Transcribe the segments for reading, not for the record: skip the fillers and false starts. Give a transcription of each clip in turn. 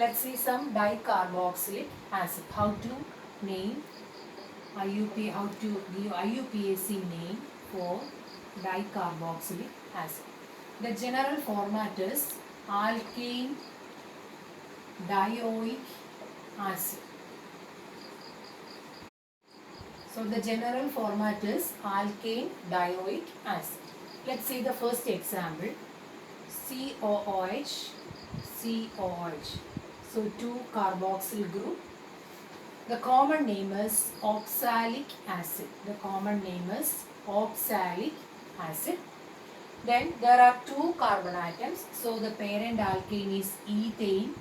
let's see some dicarboxylic acid. How to name IUP, how to give IUPAC name for dicarboxylic acid. The general format is alkane dioic acid. So the general format is alkane dioic acid. Let's see the first example. COOH, COOH. So two carboxyl group. The common name is oxalic acid. The common name is oxalic acid. Then there are two carbon atoms. So the parent alkane is ethane.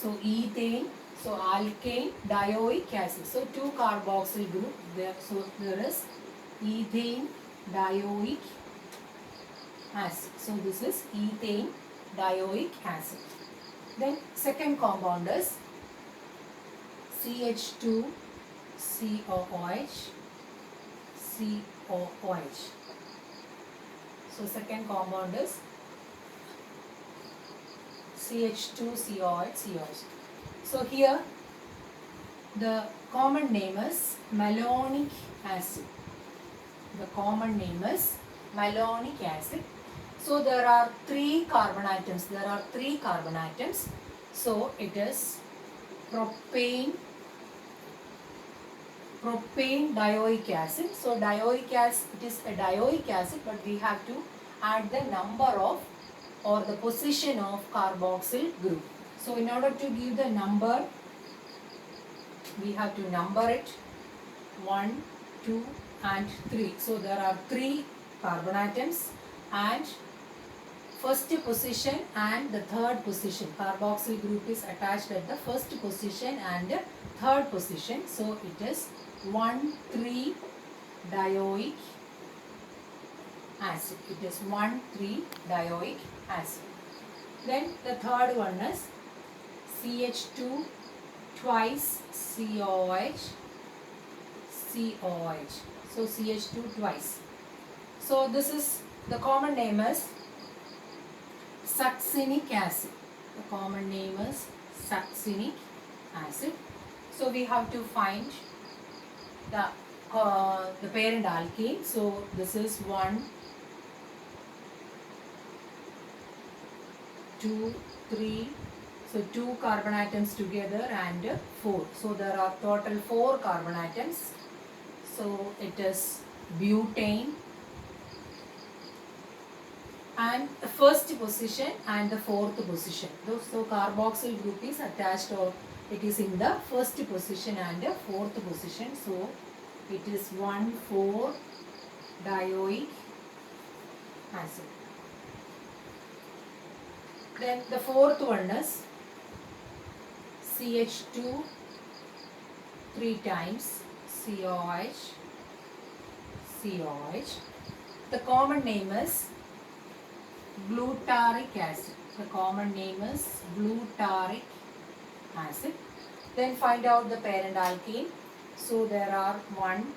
So ethane. So alkane dioic acid. So two carboxyl group there. So there is ethane dioic acid. So this is ethane dioic acid. Then second compound is CH2 COOH COOH. So second compound is CH2 COOH COOH. So here the common name is malonic acid. The common name is malonic acid. So there are three carbon atoms. There are three carbon atoms. So it is propane dioic acid. So dioic acid, it is a dioic acid, but we have to add the number of or the position of carboxyl group. So in order to give the number, we have to number it 1, 2 and 3. So there are three carbon atoms and first position and the third position. Carboxyl group is attached at the first position and the third position. So it is 1,3 dioic acid. It is 1,3 dioic acid. Then the third one is CH2 twice COOH COOH. So CH2 twice. So this is the common name is succinic acid. The common name is succinic acid. So we have to find the parent alkane. So this is 1, 2, 3. So 2 carbon atoms together and 4. So there are total 4 carbon atoms. So it is butane. And the first position and the fourth position. So carboxyl group is attached or it is in the first position and the fourth position. So it is 1,4 dioic acid. Then the fourth one is CH2 3 times COOH COOH. The common name is glutaric acid. The common name is glutaric acid. Then find out the parent alkane. So there are 1,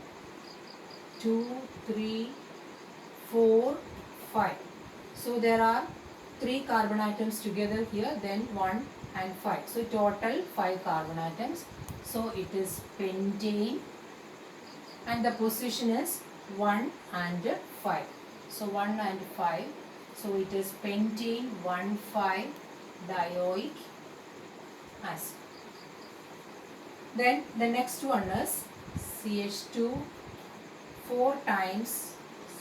2, 3, 4, 5. So there are 3 carbon atoms together here, then 1 and 5. So total 5 carbon atoms. So it is pentane and the position is 1 and 5. So 1 and 5. So it is pentane 1,5 dioic acid. Then the next one is CH2 4 times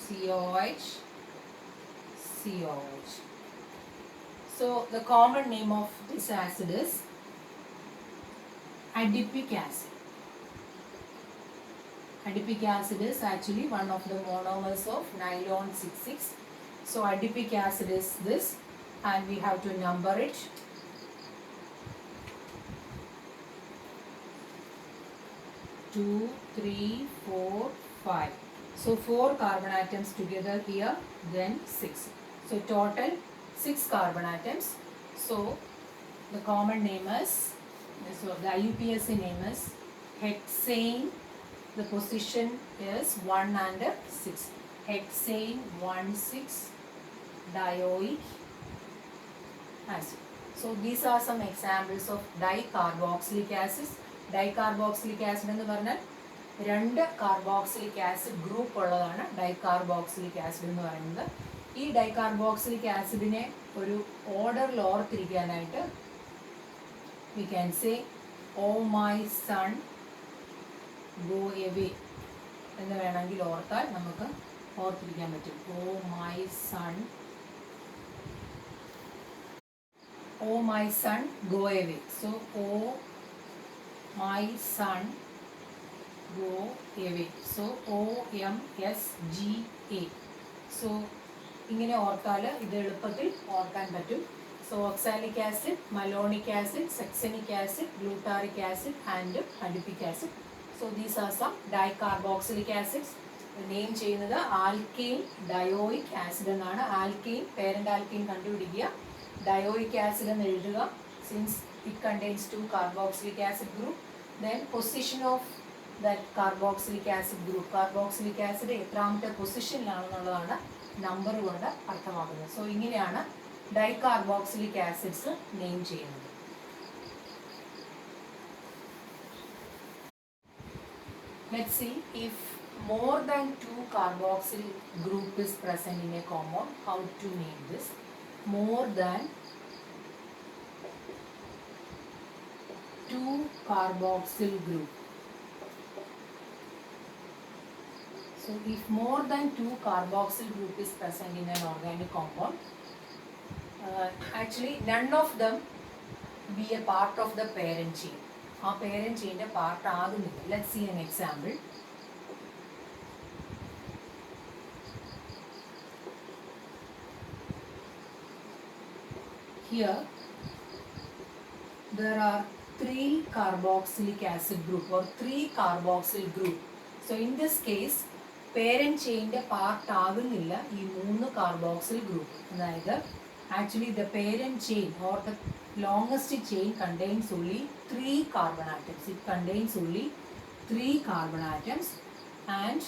COOH COOH. So the common name of this acid is adipic acid. Adipic acid is actually one of the monomers of nylon 6,6. So adipic acid is this and we have to number it. Two, 3, 4, 5. So 4 carbon atoms together here, then 6. So total 6 carbon atoms. So the common name is, so the IUPAC name is hexane. The position is 1 and 6. Hexane 1,6 dioic acid. So these are some examples of dicarboxylic acids. Dicarboxylic acid എന്ന് പറഞ്ഞാൽ രണ്ട് carboxylic acid group ഉള്ളതാണ് ഡൈകാർബോക്സിലിക് acid എന്ന് പറയുന്നത്. ഈ ഡൈകാർബോക്സിലിക് ആസിഡിനെ ഒരു ഓർഡറിൽ ഓർത്തിരിക്കാനായിട്ട് we can say oh my son go away എന്ന് വേണമെങ്കിൽ ഓർത്താൽ നമുക്ക് ഓർത്തിരിക്കാൻ പറ്റും. oh my son go away. So oh my son go away. So OMSGA. So ഇങ്ങനെ ഓർത്താൽ ഇത് എളുപ്പത്തിൽ ഓർക്കാൻ പറ്റും. So oxalic acid, malonic acid, succinic acid, glutaric acid and adipic acid. So these are some dicarboxylic acids. Name ചെയ്യുന്നത് alkane ഡയോയിക് acid എന്നാണ്. Alkane parent alkane കണ്ടുപിടിക്കുക, ഡയോയിക് acid എന്ന് എഴുതുക, since it contains 2 carboxylic acid group. Then position of that carboxylic acid group, carboxylic acid എത്രാമത്തെ പൊസിഷനിലാണെന്നുള്ളതാണ് number കൊണ്ട് അർത്ഥമാക്കുന്നത്. So ഇങ്ങനെയാണ് ഡൈകാർബോക്സിലിക് acids name ചെയ്യുന്നത്. Let's see, if more than 2 carboxyl group is present in a compound, how to name this? More than 2 carboxyl group. So if more than 2 carboxyl group is present in an organic compound, actually none of them be a part of the parent chain. ആ parent chain part ആകുന്നില്ല. Let's see an example. Here there are 3 carboxylic acid group or 3 carboxyl group. So in this case parent chain part ആകുന്നില്ല ഈ 3 carboxyl group. അതായത് actually the parent chain or the longest chain contains only 3 carbon atoms. It contains only 3 carbon atoms and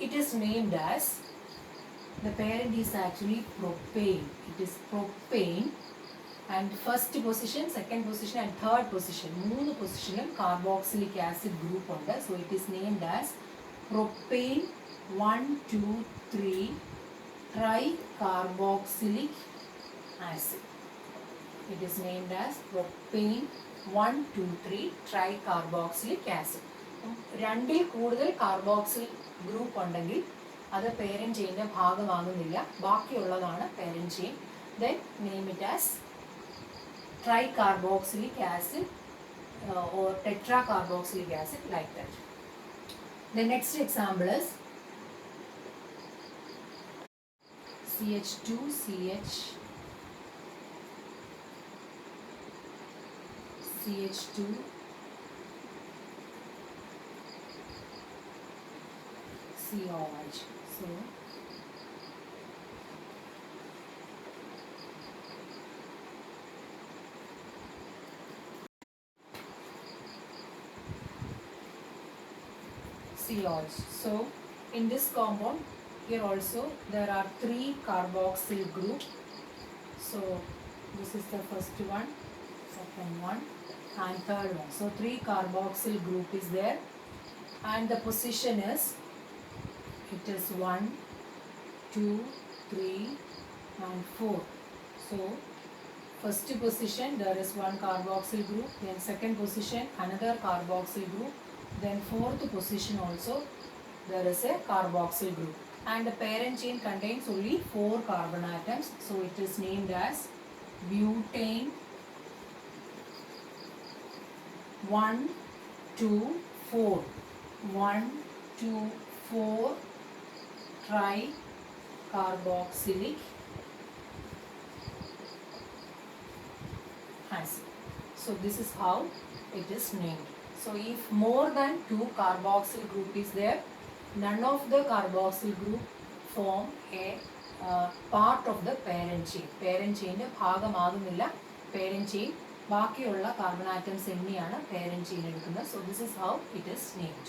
it is named as, the parent is actually propane. It is propane and first position, second position and third position, 3 position carboxylic acid group ഉണ്ട്. So it is named as propane 1, 2, 3 tricarboxylic acid. It is named as propane 1, 2, 3 tricarboxylic acid. രണ്ടിൽ കൂടുതൽ carboxyl group ഉണ്ടെങ്കിൽ അത് parent ചെയിൻ്റെ ഭാഗമാകുന്നില്ല, ബാക്കിയുള്ളതാണ് parent chain. Then name it as tricarboxylic acid or tetracarboxylic acid, like that. The next example is CH2CH CH2 COH. So COH. So in this compound here also there are 3 carboxyl group. So this is the first one, second one and third one. So 3 carboxyl group is there and the position is, it is 1, 2, 3 and 4. So first position there is 1 carboxyl group, then second position another carboxyl group, then fourth position also there is a carboxyl group and the parent chain contains only 4 carbon atoms. So it is named as butane 1, 2, 4 1, 2, 4 tricarboxylic acid. So this is how it is named. So if more than 2 carboxyl group is there, none of the carboxyl group form a part of the parent chain. Parent chain ഭാഗമാകുന്നില്ല, parent chain ബാക്കിയുള്ള carbon atoms എന്നെയാണ് parent chain എടുക്കുന്നത്. So this is how it is named.